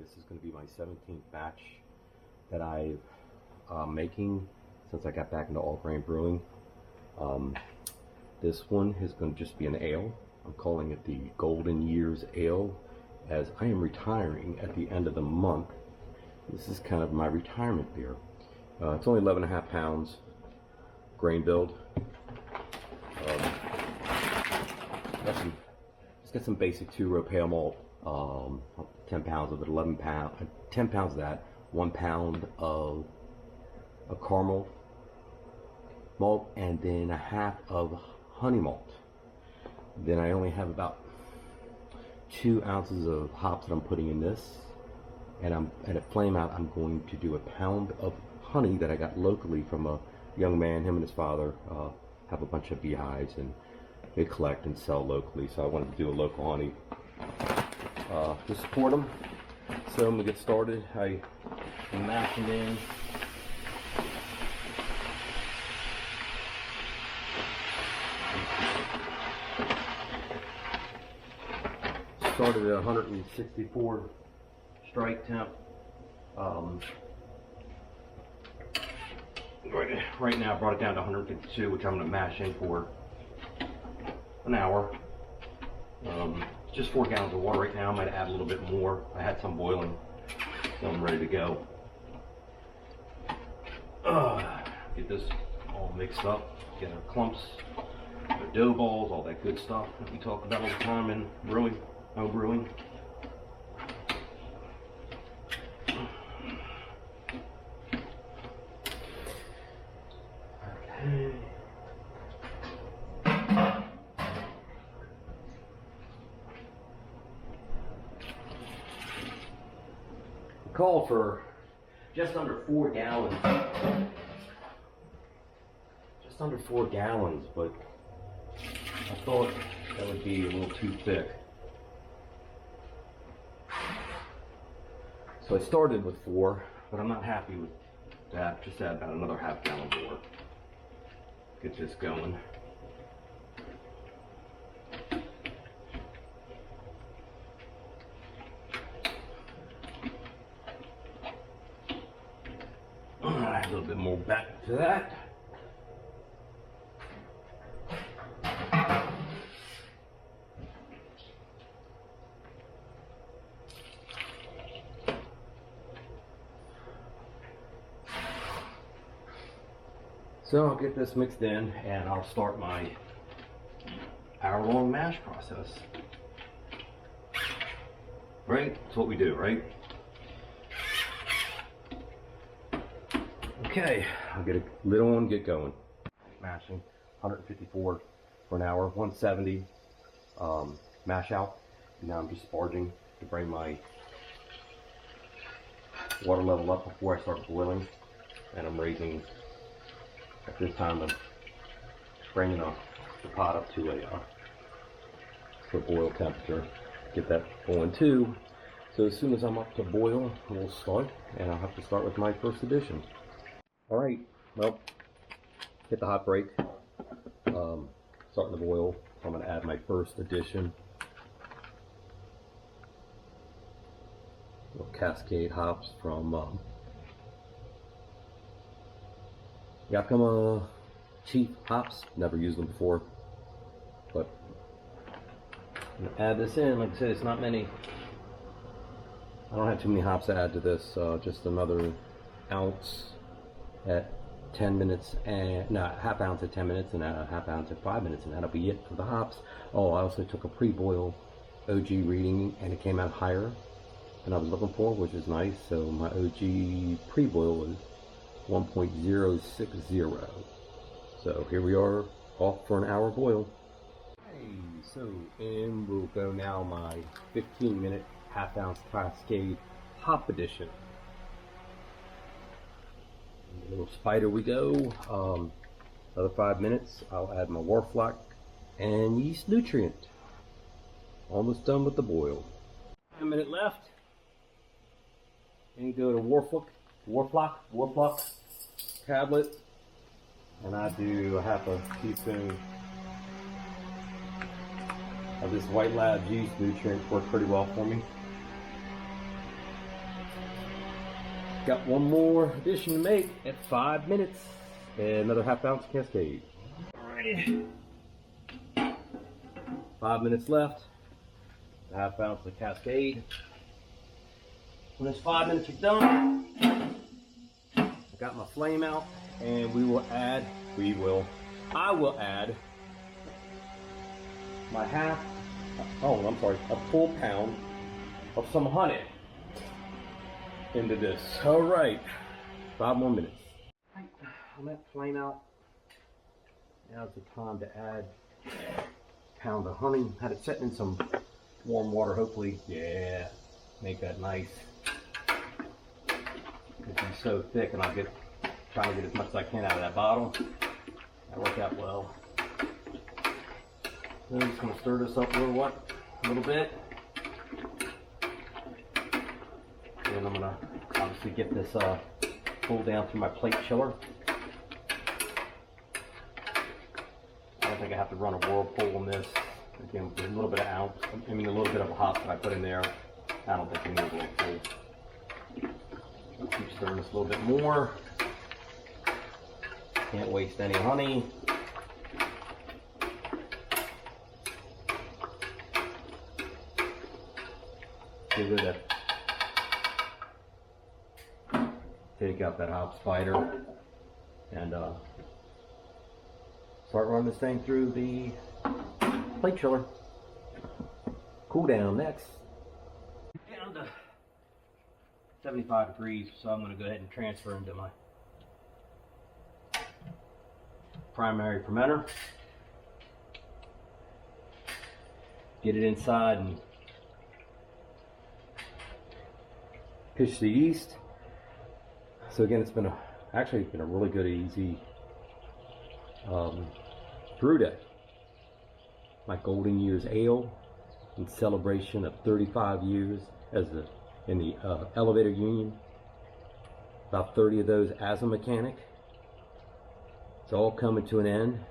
This is going to be my 17th batch that I'm making since I got back into all grain brewing. This one is going to just be an ale. I'm calling it the Golden Years Ale, as I am retiring at the end of the month. This is kind of my retirement beer. It's only 11.5 pounds, grain build. Just got some basic 2-row Pale Malt, 10 pounds of it, 10 pounds of that, 1 pound of a caramel malt, and then a half of Honey Malt. Then I only have about 2 ounces of hops that I'm putting in this, and at a flameout I'm going to do a pound of honey that I got locally from a young man. Him and his father have a bunch of beehives and they collect and sell locally, so I wanted to do a local honey to support them. So I'm gonna get started. I'm mashing in. Started at 164 strike temp. Right now I brought it down to 152, which I'm going to mash in for an hour. Just 4 gallons of water right now. I might add a little bit more. I had some boiling, so I'm ready to go. Get this all mixed up, get our clumps, our dough balls, all that good stuff that we talk about all the time in brewing, home brewing. Called for just under 4 gallons. Just under 4 gallons, but I thought that would be a little too thick. So I started with 4, but I'm not happy with that. Just add about another half gallon more. Get this going. A little bit more back to that. So I'll get this mixed in and I'll start my hour-long mash process. Right? That's what we do, right? Okay, I'll get a lid on, get going. Mashing, 154 for an hour, 170 mash out. Now I'm just sparging to bring my water level up before I start boiling. And I'm raising, at this time I'm bringing the pot up to a boil temperature. Get that going too. So as soon as I'm up to boil, we'll start, and I'll have to start with my first addition. Alright, well, hit the hot brake, starting to boil. I'm going to add my first addition. Little Cascade hops from Yakima Chief hops. Never used them before, but I'm going to add this in. Like I said, it's not many. I don't have too many hops to add to this, just another ounce at 10 minutes, and no, half ounce at 10 minutes and a half ounce at 5 minutes, and that'll be it for the hops. Oh, I also took a pre-boil OG reading and it came out higher than I was looking for, which is nice. So my OG pre-boil was 1.060. So here we are, off for an hour boil. Okay, so in will go now my 15-minute half ounce Cascade hop addition. A little spider we go. Another 5 minutes. I'll add my Warflock and yeast nutrient. Almost done with the boil. 1 minute left. And go to Warflock tablet, and I do a half a teaspoon of this White Lab yeast nutrient. Worked pretty well for me. Got one more addition to make at 5 minutes. And another half-ounce Cascade. Alrighty. 5 minutes left. A half-ounce of Cascade. When this 5 minutes are done, I got my flame out, and I will add my a full pound of some honey into this. All right, 5 more minutes. I'm at flame out. Now's the time to add a pound of honey. Had it set in some warm water, hopefully. Yeah, make that nice. It's so thick, and I'll trying to get as much as I can out of that bottle. That worked out well. Then I'm just going to stir this up a little bit. And I'm going to obviously get this pulled down through my plate chiller. I don't think I have to run a whirlpool on this. Again, with a little bit of a little bit of a hop that I put in there. I don't think we need a whirlpool. I'll keep stirring this a little bit more. Can't waste any honey. Give it take out that hop spider and start running this thing through the plate chiller. Cool down next. Down to 75 degrees, so I'm going to go ahead and transfer into my primary fermenter. Get it inside and pitch the yeast. So again, it's been a really good, easy brew day. My golden years ale in celebration of 35 years in the elevator union. About 30 of those as a mechanic. It's all coming to an end.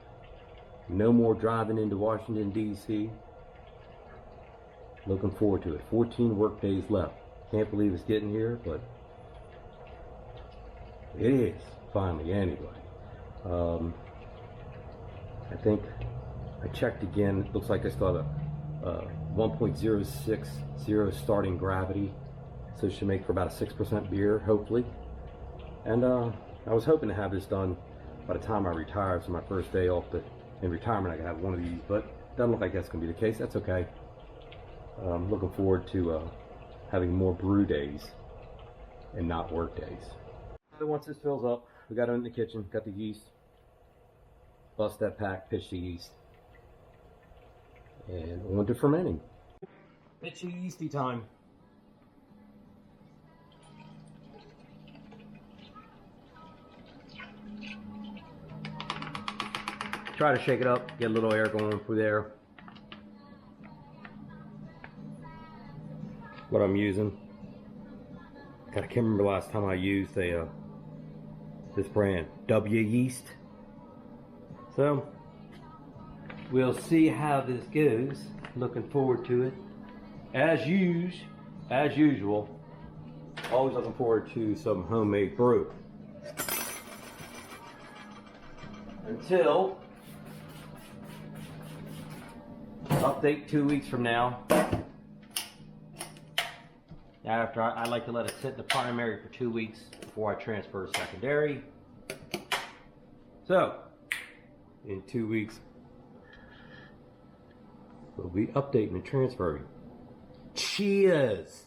No more driving into Washington, D.C. Looking forward to it. 14 work days left. Can't believe it's getting here, but it is finally anyway. I think I checked again. It looks like I still have a 1.060 starting gravity, so it should make for about a 6% beer, hopefully. And I was hoping to have this done by the time I retire, so my first day off in retirement I could have one of these, but doesn't look like that's going to be the case. That's okay. I'm looking forward to having more brew days and not work days. So once this fills up, we got it in the kitchen, got the yeast, bust that pack, pitch the yeast, and on to fermenting. Pitch the yeasty time. Try to shake it up, get a little air going through there. What I'm using. God, I can't remember the last time I used this brand, Wyeast. So we'll see how this goes. Looking forward to it. As usual, always looking forward to some homemade brew. Until update 2 weeks from now. After I like to let it sit in the primary for 2 weeks before I transfer to secondary. So, in 2 weeks, we'll be updating and transferring. Cheers!